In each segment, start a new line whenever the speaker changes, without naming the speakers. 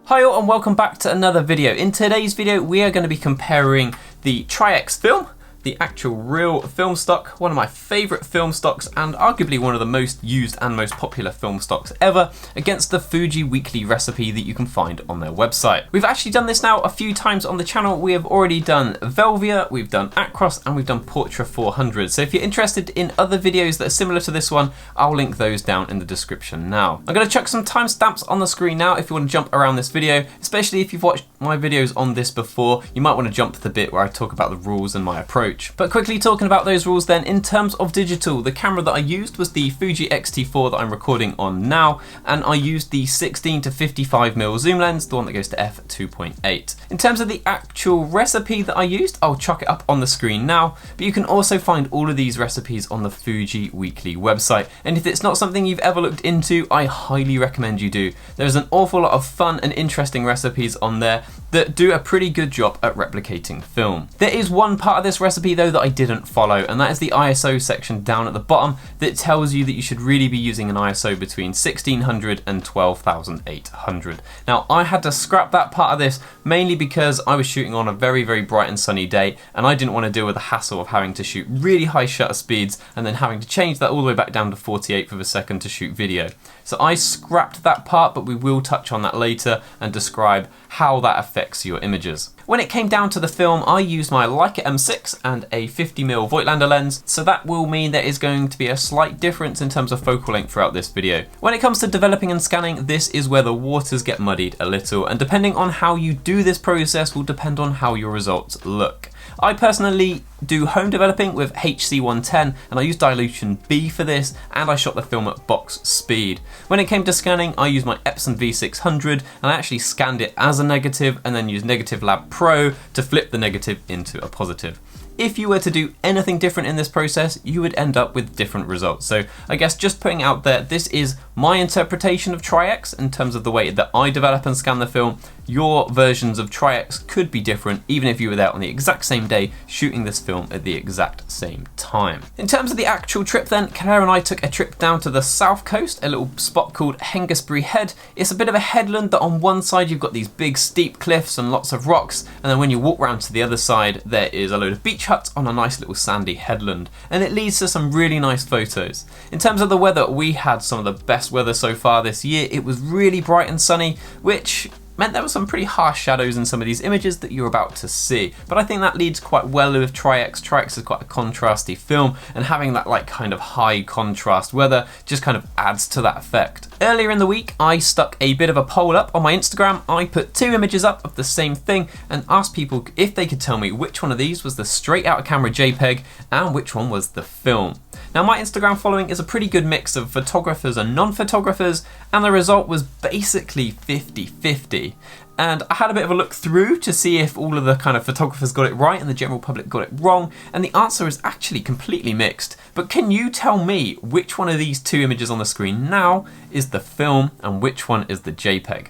Hi all and welcome back to another video. In today's video we are going to be comparing the Tri-X film, the actual real film stock, one of my favourite film stocks and arguably one of the most used and most popular film stocks ever, against the Fuji weekly recipe that you can find on their website. We've actually done this now a few times on the channel. We have already done Velvia, we've done Acros and we've done Portra 400. So if you're interested in other videos that are similar to this one, I'll link those down in the description now. I'm going to chuck some timestamps on the screen now if you want to jump around this video, especially if you've watched my videos on this before. You might want to jump to the bit where I talk about the rules and my approach. But quickly talking about those rules then, in terms of digital, the camera that I used was the Fuji X-T4 that I'm recording on now, and I used the 16 to 55mm zoom lens, the one that goes to f2.8. In terms of the actual recipe that I used, I'll chuck it up on the screen now, but you can also find all of these recipes on the Fuji weekly website, and if it's not something you've ever looked into, I highly recommend you do. There's an awful lot of fun and interesting recipes on there that do a pretty good job at replicating film. There is one part of this recipe though that I didn't follow, and that is the ISO section down at the bottom that tells you that you should really be using an ISO between 1600 and 12,800. Now I had to scrap that part of this mainly because I was shooting on a very bright and sunny day and I didn't want to deal with the hassle of having to shoot really high shutter speeds and then having to change that all the way back down to 48th of a second to shoot video. So I scrapped that part, but we will touch on that later and describe how that affects your images. When it came down to the film, I used my Leica M6 and a 50mm Voigtlander lens, so that will mean there is going to be a slight difference in terms of focal length throughout this video. When it comes to developing and scanning, this is where the waters get muddied a little, and depending on how you do this process will depend on how your results look. I personally do home developing with HC110 and I use dilution B for this, and I shot the film at box speed. When it came to scanning, I used my Epson V600 and I actually scanned it as a negative and then used Negative Lab Pro to flip the negative into a positive. If you were to do anything different in this process, you would end up with different results. So I guess just putting out there, this is my interpretation of Tri-X in terms of the way that I develop and scan the film. Your versions of Tri-X could be different even if you were there on the exact same day shooting this film at the exact same time. In terms of the actual trip then, Claire and I took a trip down to the south coast, a little spot called Hengistbury Head. It's a bit of a headland that on one side you've got these big steep cliffs and lots of rocks, and then when you walk round to the other side there is a load of beach huts on a nice little sandy headland, and it leads to some really nice photos. In terms of the weather, we had some of the best weather so far this year. It was really bright and sunny, which meant there were some pretty harsh shadows in some of these images that you're about to see. But I think that leads quite well with Tri-X. Tri-X is quite a contrasty film, and having that like kind of high contrast weather just kind of adds to that effect. Earlier in the week, I stuck a bit of a poll up on my Instagram. I put 2 images up of the same thing and asked people if they could tell me which one of these was the straight out of camera JPEG and which one was the film. Now my Instagram following is a pretty good mix of photographers and non-photographers, and the result was basically 50-50. And I had a bit of a look through to see if all of the kind of photographers got it right and the general public got it wrong, and the answer is actually completely mixed. But can you tell me which one of these 2 images on the screen now is the film and which one is the JPEG?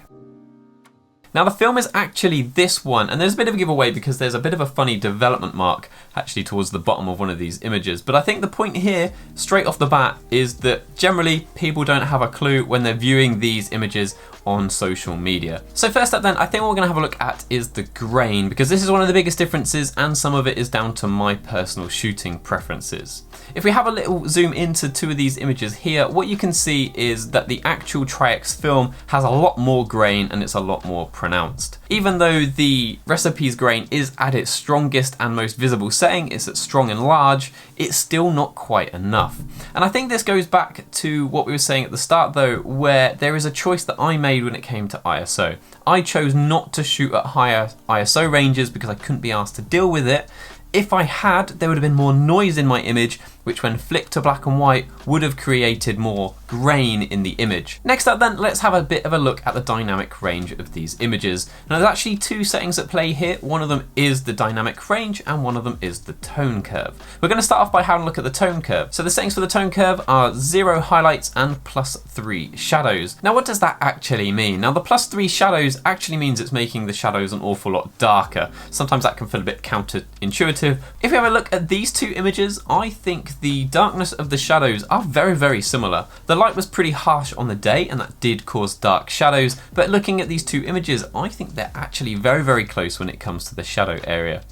Now the film is actually this one, and there's a bit of a giveaway because there's a bit of a funny development mark actually towards the bottom of one of these images. But I think the point here, straight off the bat, is that generally people don't have a clue when they're viewing these images on social media. So first up then, I think what we're gonna have a look at is the grain, because this is one of the biggest differences and some of it is down to my personal shooting preferences. If we have a little zoom into 2 of these images here, what you can see is that the actual Tri-X film has a lot more grain and it's a lot more pronounced. Even though the recipe's grain is at its strongest and most visible setting, it's at strong and large, it's still not quite enough. And I think this goes back to what we were saying at the start though, where there is a choice that I made when it came to ISO. I chose not to shoot at higher ISO ranges because I couldn't be asked to deal with it. If I had, there would have been more noise in my image, which when flicked to black and white would have created more grain in the image. Next up then, let's have a bit of a look at the dynamic range of these images. Now there's actually 2 settings at play here. One of them is the dynamic range and one of them is the tone curve. We're going to start off by having a look at the tone curve. So the settings for the tone curve are 0 highlights and +3 shadows. Now what does that actually mean? Now the +3 shadows actually means it's making the shadows an awful lot darker. Sometimes that can feel a bit counterintuitive. If we have a look at these 2 images, I think think the darkness of the shadows are very similar. The light was pretty harsh on the day and that did cause dark shadows, but looking at these two images, I think they're actually very close when it comes to the shadow area.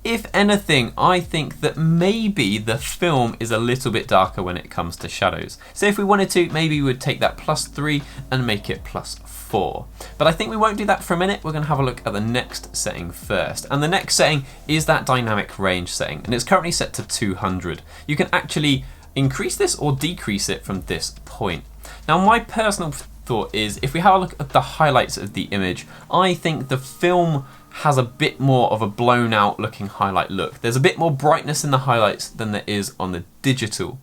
If anything, I think that maybe the film is a little bit darker when it comes to shadows. So if we wanted to, maybe we would take that +3 and make it +4. But I think we won't do that for a minute. We're going to have a look at the next setting first. And the next setting is that dynamic range setting, and it's currently set to 200. You can actually increase this or decrease it from this point. Now, my personal thought is, if we have a look at the highlights of the image, I think the film has a bit more of a blown out looking highlight look. There's a bit more brightness in the highlights than there is on the digital.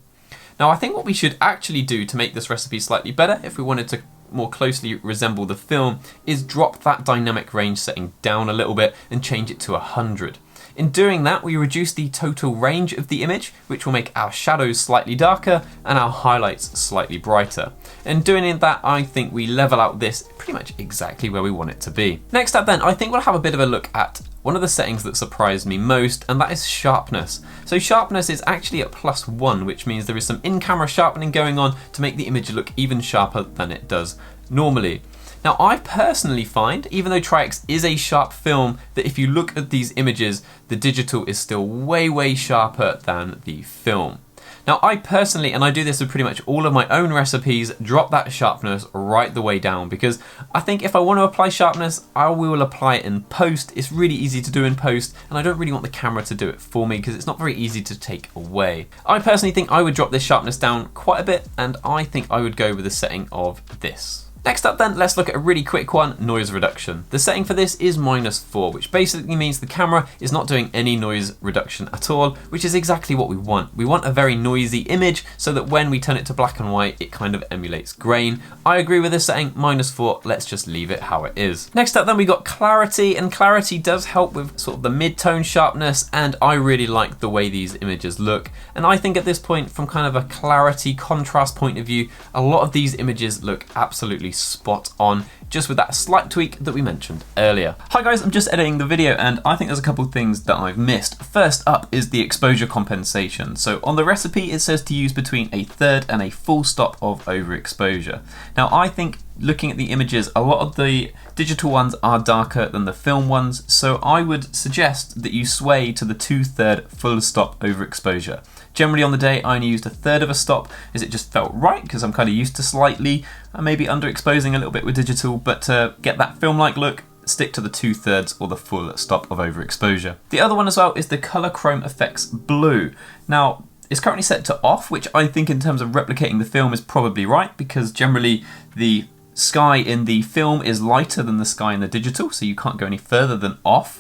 Now, I think what we should actually do to make this recipe slightly better, if we wanted to more closely resemble the film, is drop that dynamic range setting down a little bit and change it to 100. In doing that, we reduce the total range of the image, which will make our shadows slightly darker and our highlights slightly brighter. In doing that, I think we level out this pretty much exactly where we want it to be. Next up then, I think we'll have a bit of a look at one of the settings that surprised me most, and that is sharpness. So sharpness is actually at +1, which means there is some in-camera sharpening going on to make the image look even sharper than it does normally. Now, I personally find, even though Tri-X is a sharp film, that if you look at these images, the digital is still way sharper than the film. Now, I personally, and I do this with pretty much all of my own recipes, drop that sharpness right the way down, because I think if I want to apply sharpness, I will apply it in post. It's really easy to do in post, and I don't really want the camera to do it for me because it's not very easy to take away. I personally think I would drop this sharpness down quite a bit, and I think I would go with a setting of this. Next up then, let's look at a really quick one, noise reduction. The setting for this is -4, which basically means the camera is not doing any noise reduction at all, which is exactly what we want. We want a very noisy image so that when we turn it to black and white, it kind of emulates grain. I agree with this setting, -4, let's just leave it how it is. Next up then, we got clarity, and clarity does help with sort of the mid-tone sharpness, and I really like the way these images look. And I think at this point, from kind of a clarity contrast point of view, a lot of these images look absolutely spot on, just with that slight tweak that we mentioned earlier. Hi guys, I'm just editing the video and I think there's a couple of things that I've missed. First up is the exposure compensation. So on the recipe it says to use between a third and a full stop of overexposure. Now I think, looking at the images, a lot of the digital ones are darker than the film ones, so I would suggest that you sway to the 2/3 full stop overexposure. Generally on the day I only used a third of a stop as it just felt right, because I'm kind of used to slightly maybe underexposing a little bit with digital, but to get that film-like look, stick to the 2/3 or the full stop of overexposure. The other one as well is the color chrome effects blue. Now, it's currently set to off, which I think in terms of replicating the film is probably right, because generally the sky in the film is lighter than the sky in the digital, so you can't go any further than off.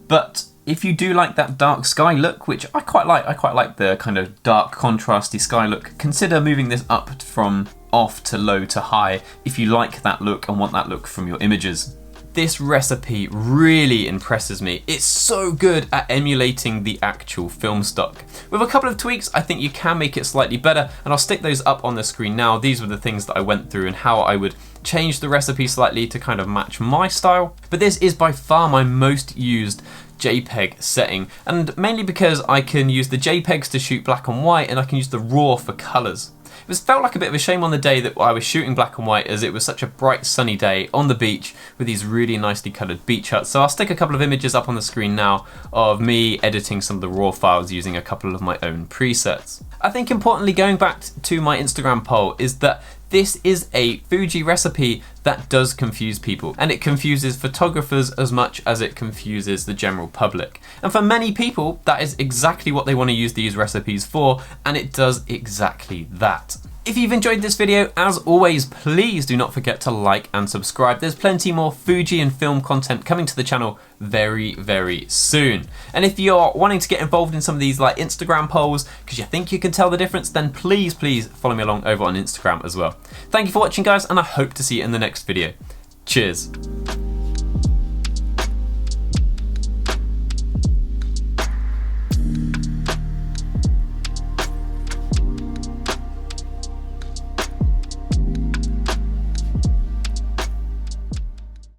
But if you do like that dark sky look, which I quite like the kind of dark contrasty sky look, consider moving this up from off to low to high if you like that look and want that look from your images. This recipe really impresses me. It's so good at emulating the actual film stock. With a couple of tweaks, I think you can make it slightly better, and I'll stick those up on the screen now. These were the things that I went through and how I would change the recipe slightly to kind of match my style. But this is by far my most used JPEG setting, and mainly because I can use the JPEGs to shoot black and white, and I can use the RAW for colours. It felt like a bit of a shame on the day that I was shooting black and white, as it was such a bright sunny day on the beach with these really nicely coloured beach huts. So I'll stick a couple of images up on the screen now of me editing some of the RAW files using a couple of my own presets. I think importantly, going back to my Instagram poll, is that this is a Fuji recipe that does confuse people, and it confuses photographers as much as it confuses the general public. And for many people, that is exactly what they want to use these recipes for, and it does exactly that. If you've enjoyed this video, as always, please do not forget to like and subscribe. There's plenty more Fuji and film content coming to the channel very soon. And if you're wanting to get involved in some of these like Instagram polls because you think you can tell the difference, then please follow me along over on Instagram as well. Thank you for watching, guys, and I hope to see you in the next video. Cheers.